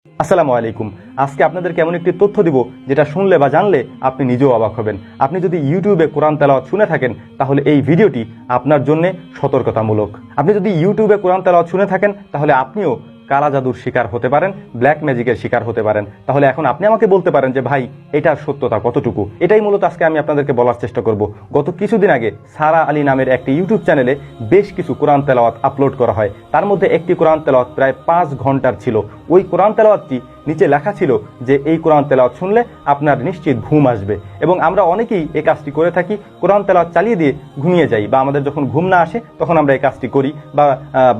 আসসালামু আলাইকুম। আজকে আপনাদেরকে এমন একটি তথ্য দিব যেটা শুনলে বা জানলে আপনি নিজেও অবাক হবেন। আপনি যদি ইউটিউবে কোরআন তেলাওয়াত শুনে থাকেন তাহলে এই ভিডিওটি আপনার জন্য সতর্কতামূলক। আপনি যদি ইউটিউবে কোরআন তেলাওয়াত শুনে থাকেন তাহলে আপনিও কালা জাদুর শিকার হতে পারেন, ব্ল্যাক ম্যাজিকের শিকার হতে পারেন। তাহলে এখন আপনি আমাকে বলতে পারেন যে ভাই এটার সত্যতা কতটুকু? এটাই মূলত আজকে আমি আপনাদেরকে বলার চেষ্টা করব। গত কিছুদিন আগে সারা আলী নামের একটি ইউটিউব চ্যানেলে বেশ কিছু কোরআন তেলাওয়াত আপলোড করা হয়। তার মধ্যে একটি কোরআন তেলাওয়াত প্রায় 5 ঘন্টার ছিল। ওই কোরআন তেলাওয়াতটি নিচে লেখা ছিল যে এই কোরআন তেলাওয়াত শুনলে আপনার নিশ্চিত ঘুম আসবে, এবং আমরা অনেকেই এই কাজটি করে থাকি। কোরআন তেলাওয়াত চালিয়ে দিয়ে ঘুমিয়ে যাই, বা আমাদের যখন ঘুম না আসে তখন আমরা এই কাজটি করি বা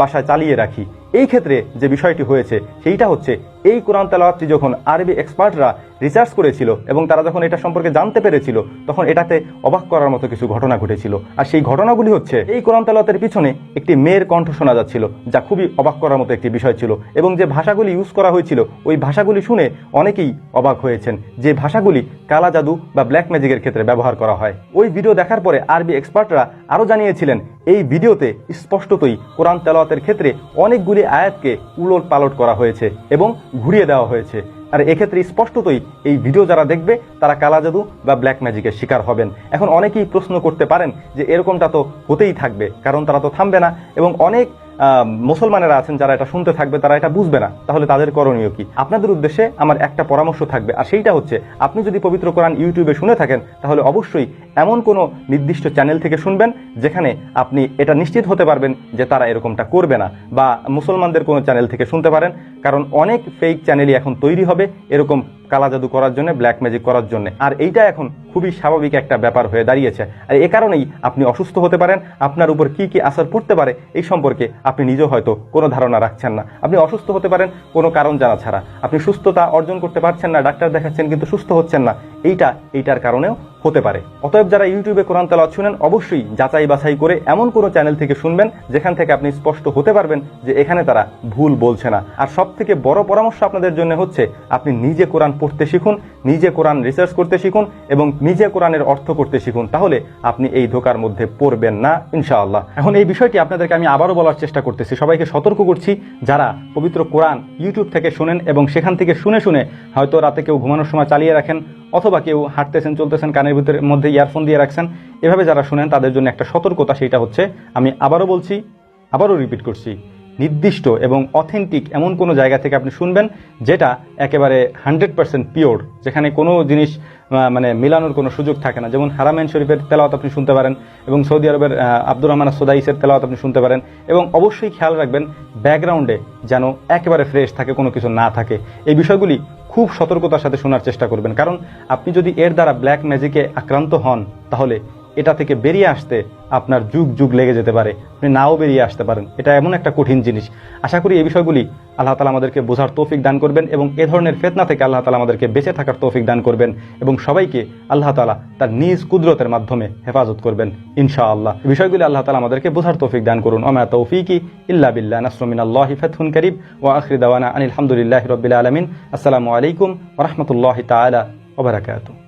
বাসায় চালিয়ে রাখি। এই ক্ষেত্রে যে বিষয়টি হয়েছে সেইটা হচ্ছে, এই কোরআন তেলাওয়াতটি যখন আরবি এক্সপার্টরা রিসার্চ করেছিল এবং তারা যখন এটা সম্পর্কে জানতে পেরেছিল তখন এটাতে অবাক করার মতো কিছু ঘটনা ঘটেছিল। আর সেই ঘটনাগুলি হচ্ছে, এই কোরআন তেলাওয়াতের পিছনে একটি মেয়ের কণ্ঠ শোনা যাচ্ছিল, যা খুবই অবাক করার মতো একটি বিষয় ছিল। এবং যে ভাষাগুলি ইউজ করা হয়েছিল ওই ভাষাগুলি শুনে অনেকেই অবাক হয়েছেন, যে ভাষাগুলি কালা জাদু বা ব্ল্যাক ম্যাজিকের ক্ষেত্রে ব্যবহার করা হয়। ওই ভিডিও দেখার পরে আরবি এক্সপার্টরা আরও জানিয়েছিলেন এই ভিডিওতে স্পষ্টতই কোরআন তেলাওয়াতের ক্ষেত্রে অনেকগুলি আয়াতকে উলট পালট করা হয়েছে এবং ঘুরিয়ে দেওয়া হয়েছে। আর এক্ষেত্রে স্পষ্টতই এই ভিডিও যারা দেখবে তারা কালা জাদু বা ব্ল্যাক ম্যাজিকের শিকার হবেন। এখন অনেকেই প্রশ্ন করতে পারেন যে এরকমটা তো হতেই থাকবে, কারণ তারা তো থামবে না, এবং অনেক মুসলমানেরা আছেন যারা এটা শুনতে থাকবে, তারা এটা বুঝবে না। তাহলে তাদের করণীয় কি? আপনাদের উদ্দেশ্যে আমার একটা পরামর্শ থাকবে, আর সেইটা হচ্ছে, আপনি যদি পবিত্র কোরআন ইউটিউবে শুনে থাকেন তাহলে অবশ্যই এমন কোনো নির্দিষ্ট চ্যানেল থেকে শুনবেন যেখানে আপনি এটা নিশ্চিত হতে পারবেন যে তারা এরকমটা করবে না, বা মুসলমানদের কোনো চ্যানেল থেকে শুনতে পারেন। কারণ অনেক ফেক চ্যানেলই এখন তৈরি হবে এরকম কালা জাদু করার জন্য, ব্ল্যাক ম্যাজিক করার জন্য। আর এইটা এখন খুবই স্বাভাবিক একটা ব্যাপার হয়ে দাঁড়িয়েছে। আর এ কারণেই আপনি অসুস্থ হতে পারেন। আপনার উপর কি কি আসর পড়তে পারে এই সম্পর্কে আপনি নিজেও হয়তো কোনো ধারণা রাখছেন না। আপনি অসুস্থ হতে পারেন কোনো কারণ জানা ছাড়া। আপনি সুস্থতা অর্জন করতে পারছেন না, ডাক্তার দেখাচ্ছেন কিন্তু সুস্থ হচ্ছেন না। এইটার কারণেও হতে পারে। অতএব যারা ইউটিউবে কোরআন তেলাওয়াত শুনেন অবশ্যই যাচাই বাছাই করে এমন কোনো চ্যানেল থেকে শুনবেন যেখান থেকে আপনি স্পষ্ট হতে পারবেন যে এখানে তারা ভুল বলছে না। আর সব থেকে বড় পরামর্শ আপনাদের জন্য হচ্ছে, আপনি নিজে কোরআন পড়তে শিখুন, নিজে কোরআন রিসার্চ করতে শিখুন এবং নিজে কোরআনের অর্থ করতে শিখুন। তাহলে আপনি এই ধোকার মধ্যে পড়বেন না ইনশাআল্লাহ। এখন এই বিষয়টি আপনাদেরকে আমি আবারও বলার চেষ্টা করতেছি, সবাইকে সতর্ক করছি, যারা পবিত্র কোরআন ইউটিউব থেকে শুনেন এবং সেখান থেকে শুনে শুনে হয়তো রাতে কেউ ঘুমানোর সময় চালিয়ে রাখেন, অথবা কেউ হাঁটতেছেন চলতেছেন কানের ভিতরের মধ্যে ইয়ারফোন দিয়ে রাখছেন, এভাবে যারা শুনেন তাদের জন্য একটা সতর্কতা। সেইটা হচ্ছে, আমি আবারও বলছি, আবারও রিপিট করছি, নির্দিষ্ট এবং অথেন্টিক এমন কোনো জায়গা থেকে আপনি শুনবেন যেটা একেবারে 100% পিওর, যেখানে কোনো জিনিস মিলানোর কোনো সুযোগ থাকে না। যেমন হারামাইন শরীফের তেলাওয়াত আপনি শুনতে পারেন, এবং সৌদি আরবের আব্দুর রহমান সুদাইসের তেলাওয়াত আপনি শুনতে পারেন। এবং অবশ্যই খেয়াল রাখবেন ব্যাকগ্রাউন্ডে যেন একেবারে ফ্রেশ থাকে, কোনো কিছু না থাকে। এই বিষয়গুলি খুব সতর্কতার সাথে শোনার চেষ্টা করবেন, কারণ আপনি যদি এর দ্বারা ব্ল্যাক ম্যাজিকে আক্রান্ত হন তাহলে এটা থেকে বেরিয়ে আসতে আপনার যুগ যুগ লেগে যেতে পারে, আপনি নাও বেরিয়ে আসতে পারেন। এটা এমন একটা কঠিন জিনিস। আশা করি এই বিষয়গুলি আল্লাহ তাআলা আমাদেরকে বোঝার তৌফিক দান করবেন, এবং এ ধরনের ফিতনা থেকে আল্লাহ তাআলা আমাদেরকে বেঁচে থাকার তৌফিক দান করবেন, এবং সবাইকে আল্লাহ তাআলা তার নিজ কুদরতের মাধ্যমে হেফাজত করবেন ইনশাআল্লাহ। এই বিষয়গুলি আল্লাহ তাআলা আমাদেরকে বোঝার তৌফিক দান করুন। ওয়া মা তৌফিকি ইল্লা বিল্লাহ, নাসরুম মিনাল্লাহি ফাতহুন কারীব, ওয়া আখিরু দাওয়ানা আনিল হামদুলিল্লাহি রাব্বিল আলামিন। আসসালামু আলাইকুম ওয়া রাহমাতুল্লাহি তাআলা ওয়া বারাকাতুহু।